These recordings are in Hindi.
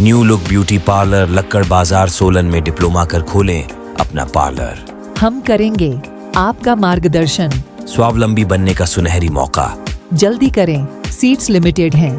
न्यू लुक ब्यूटी पार्लर लक्कड़ बाजार सोलन में डिप्लोमा कर खोलें अपना पार्लर। हम करेंगे आपका मार्गदर्शन। स्वावलंबी बनने का सुनहरी मौका। जल्दी करें, सीट्स लिमिटेड हैं।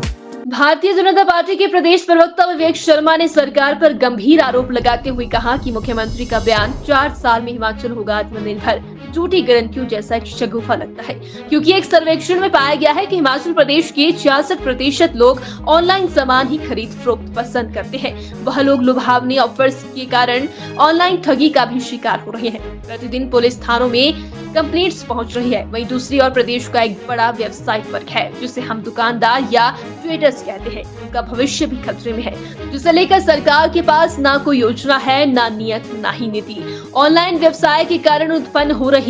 भारतीय जनता पार्टी के प्रदेश प्रवक्ता विवेक शर्मा ने सरकार पर गंभीर आरोप लगाते हुए कहा कि मुख्यमंत्री का बयान 4 साल में हिमाचल होगा आत्मनिर्भर झूठी गारंटियों जैसा एक शगुफा लगता है, क्योंकि एक सर्वेक्षण में पाया गया है कि हिमाचल प्रदेश के 66% लोग ऑनलाइन सामान ही खरीद फरोख्त पसंद करते हैं। वह लोग लुभावनी ऑफर्स के कारण ऑनलाइन ठगी का भी शिकार हो रहे हैं। प्रतिदिन पुलिस थानों में कंप्लेंट्स पहुंच रही है। वहीं दूसरी ओर प्रदेश का एक बड़ा व्यवसायिक वर्ग है जिसे हम दुकानदार या ट्रेडर्स कहते हैं। उनका भविष्य भी खतरे में है, जिसे लेकर सरकार के पास ना कोई योजना है, ना नियत, ना ही नीति। ऑनलाइन व्यवसाय के कारण उत्पन्न हो रही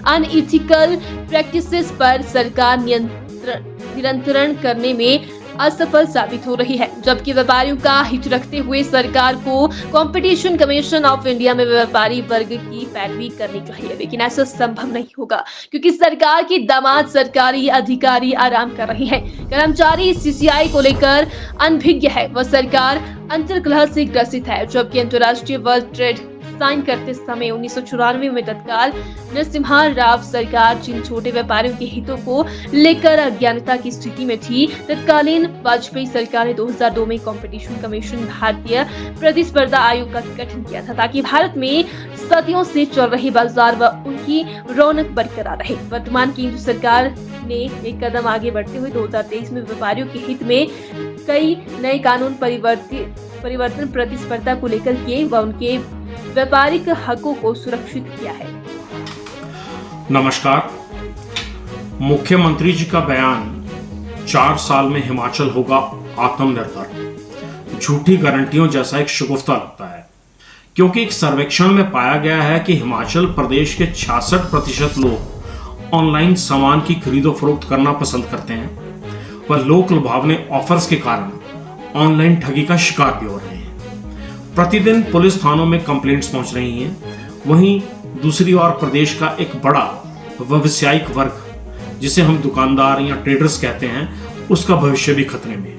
अनइथिकल प्रैक्टिसेस पर सरकार नियंत्रण करने में असफल साबित हो रही है, जबकि व्यापारियों का हित रखते हुए सरकार को कंपटीशन कमीशन ऑफ इंडिया में व्यापारी वर्ग की पैरवी करनी चाहिए। लेकिन ऐसा संभव नहीं होगा, क्योंकि सरकार के दामाद सरकारी अधिकारी आराम कर रहे हैं। कर्मचारी सीसीआई को लेकर अनभिज्ञ है। वह सरकार अंतर्कलह से ग्रसित है, जबकि अंतर्राष्ट्रीय वर्ल्ड ट्रेड साइन करते समय 1994 में तत्काल नरसिम्हा राव सरकार जिन छोटे व्यापारियों के हितों को लेकर अज्ञानता की स्थिति में थी, तत्कालीन वाजपेयी सरकार ने 2002 में कंपटीशन कमीशन भारतीय प्रतिस्पर्धा आयोग का गठन किया था, ताकि भारत में सदियों से चल रहे बाजार व उनकी रौनक बरकरार रहे। वर्तमान केंद्र सरकार ने एक कदम आगे बढ़ते हुए 2023 में व्यापारियों के हित में कई नए कानून परिवर्तन प्रतिस्पर्धा को लेकर किए व उनके व्यापारिक हकों को सुरक्षित किया है। नमस्कार। मुख्यमंत्री जी का बयान 4 साल में हिमाचल होगा आत्मनिर्भर झूठी गारंटियों जैसा एक शगुफ्ता लगता है, क्योंकि एक सर्वेक्षण में पाया गया है कि हिमाचल प्रदेश के 66% लोग ऑनलाइन सामान की खरीदो फरोख्त करना पसंद करते हैं। वह लोक लुभावने ऑफर्स के कारण ऑनलाइन ठगी का शिकार भी हो रहे हैं। प्रतिदिन पुलिस थानों में कंप्लेंट्स पहुंच रही हैं। वहीं दूसरी ओर प्रदेश का एक बड़ा व्यवसायिक वर्ग, जिसे हम दुकानदार या ट्रेडर्स कहते हैं, उसका भविष्य भी खतरे में है,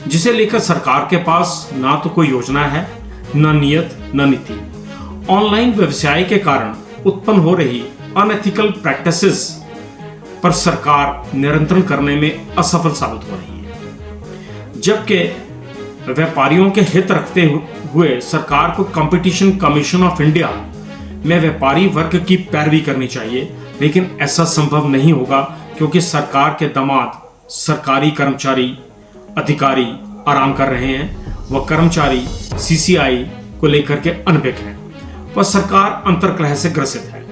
जिसे लेकर सरकार के पास ना तो कोई योजना है, ना नियत, ना नीति। ऑनलाइन व्यवसाय के कारण उत्पन्न हो रही अनएथिकल प्रैक्टिसेस पर सरकार नियंत्रण करने में असफल साबित हो रही है, जबकि व्यापारियों के हित रखते हुए सरकार को कंपटीशन कमीशन ऑफ इंडिया में व्यापारी वर्ग की पैरवी करनी चाहिए। लेकिन ऐसा संभव नहीं होगा, क्योंकि सरकार के दामाद सरकारी कर्मचारी अधिकारी आराम कर रहे हैं। वह कर्मचारी सीसीआई को लेकर के अनभिज्ञ हैं। वह सरकार अंतर्कलह से ग्रसित है,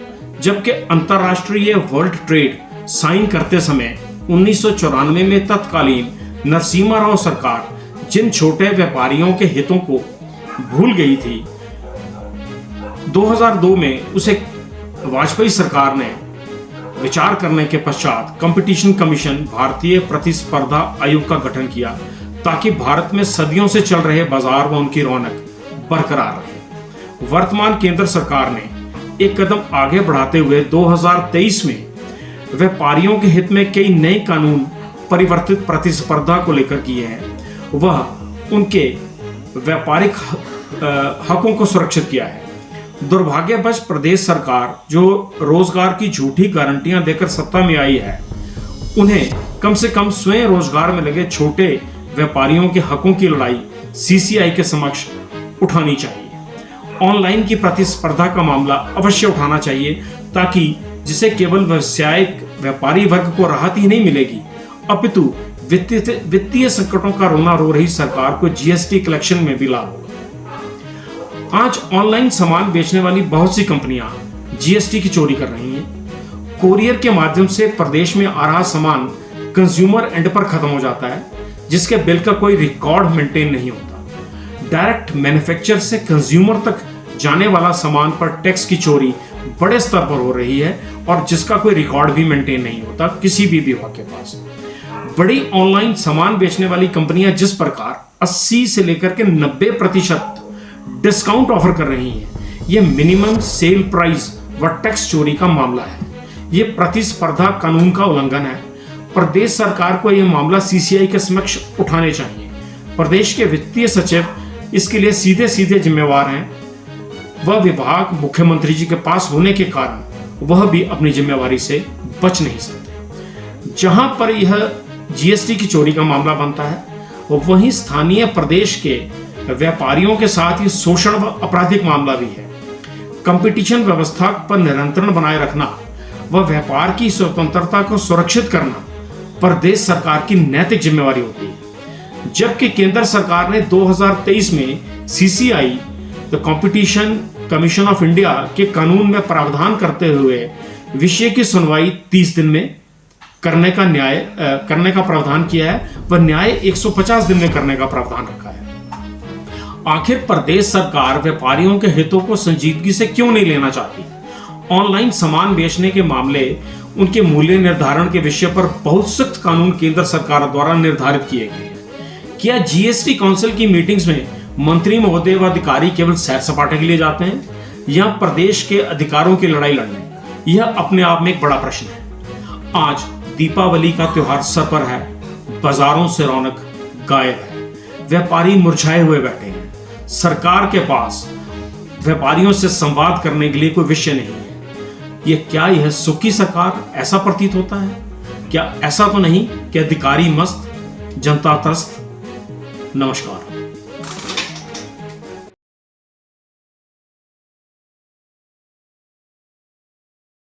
जबकि अंतर्राष्ट्रीय वर्ल्ड ट्रेड साइन करते समय 1994 में तत्कालीन नरसिम्हा राव सरकार जिन छोटे व्यापारियों के हितों को भूल गई थी, 2002 में उसे वाजपेयी सरकार ने विचार करने के पश्चात कंपटीशन कमीशन भारतीय प्रतिस्पर्धा आयोग का गठन किया, ताकि भारत में सदियों से चल रहे बाजार व उनकी रौनक बरकरार रहे। वर्तमान केंद्र सरकार ने एक कदम आगे बढ़ाते हुए 2023 में व्यापारियों के हित में कई नए कानून परिवर्तित प्रतिस्पर्धा को लेकर किए हैं। वह उनके व्यापारिक हकों को सुरक्षित किया है। दुर्भाग्यवश प्रदेश सरकार जो रोजगार की झूठी गारंटियां देकर सत्ता में आई है, उन्हें कम से कम स्वयं रोजगार में लगे छोटे व्यापारियों के हकों की लड़ाई सीसीआई के समक्ष उठानी चाहिए। ऑनलाइन की प्रतिस्पर्धा का मामला अवश्य उठाना चाहिए, ताकि जिसे केवल व्यवसायिक व्यापारी वर्ग को राहत ही नहीं मिलेगी, अपितु वित्तीय संकटों का रोना रो रही सरकार को जीएसटी कलेक्शन में भी लाभ होगा। आज ऑनलाइन सामान बेचने वाली बहुत सी कंपनियां जीएसटी की चोरी कर रही हैं। कोरियर के माध्यम से प्रदेश में आ रहा सामान कंज्यूमर एंड पर खत्म हो जाता है, जिसके बिल का कोई रिकॉर्ड मेंटेन नहीं होता। डायरेक्ट मैन्युफैक्चर से कंज्यूमर तक जाने वाला सामान पर टैक्स की चोरी बड़े स्तर पर हो रही है, और जिसका कोई रिकॉर्ड भी मेंटेन नहीं होता किसी भी विभाग के पास। बड़ी ऑनलाइन सामान बेचने वाली कंपनियां जिस प्रकार 80 से लेकर के 90% डिस्काउंट ऑफर कर रही हैं, यह मिनिमम सेल प्राइस व टैक्स चोरी का मामला है। यह प्रतिस्पर्धा कानून का उल्लंघन है। प्रदेश सरकार को यह मामला सीसीआई के समक्ष उठाने चाहिए, प्रदेश के वित्तीय सचिव इसके लिए सीधे सीधे जिम्मेवार हैं। वह विभाग मुख्यमंत्री जी के पास होने के कारण वह भी अपनी जिम्मेवारी से बच नहीं सकते। जहां पर यह जीएसटी की चोरी का मामला बनता है, वहीं स्थानीय प्रदेश के व्यापारियों के साथ ही शोषण व आपराधिक मामला भी है। कंपटीशन व्यवस्था पर नियंत्रण बनाए रखना व व्यापार की स्वतंत्रता को सुरक्षित करना प्रदेश सरकार की नैतिक जिम्मेवारी होती है। जबकि केंद्र सरकार ने 2023 में CCI the competition commission of India के कानून में प्रावधान करते हुए विषय की सुनवाई 30 दिन में करने का प्रावधान किया है, वह न्याय 150 दिन में करने का प्रावधान रखा है। आखिर प्रदेश सरकार व्यापारियों के हितों को संजीदगी से क्यों नहीं लेना चाहती? ऑनलाइन सामान बेचने के मामले, उनके मूल्य निर्धारण के विषय पर बहुत सख्त कानून केंद्र सरकार द्वारा निर्धारित किए गए हैं। क्या जीएसटी काउंसिल की मीटिंग्स में मंत्री महोदय व अधिकारी केवल सैर सपाटे के लिए जाते हैं या प्रदेश के अधिकारों की लड़ाई लड़ने? यह अपने आप में एक बड़ा प्रश्न है। आज दीपावली का त्योहार सर पर है, बाजारों से रौनक गायब है, व्यापारी मुरझाए हुए बैठे हैं। सरकार के पास व्यापारियों से संवाद करने के लिए कोई विषय नहीं है। यह सुखी सरकार ऐसा प्रतीत होता है? क्या ऐसा तो नहीं कि अधिकारी मस्त जनता त्रस्त? नमस्कार।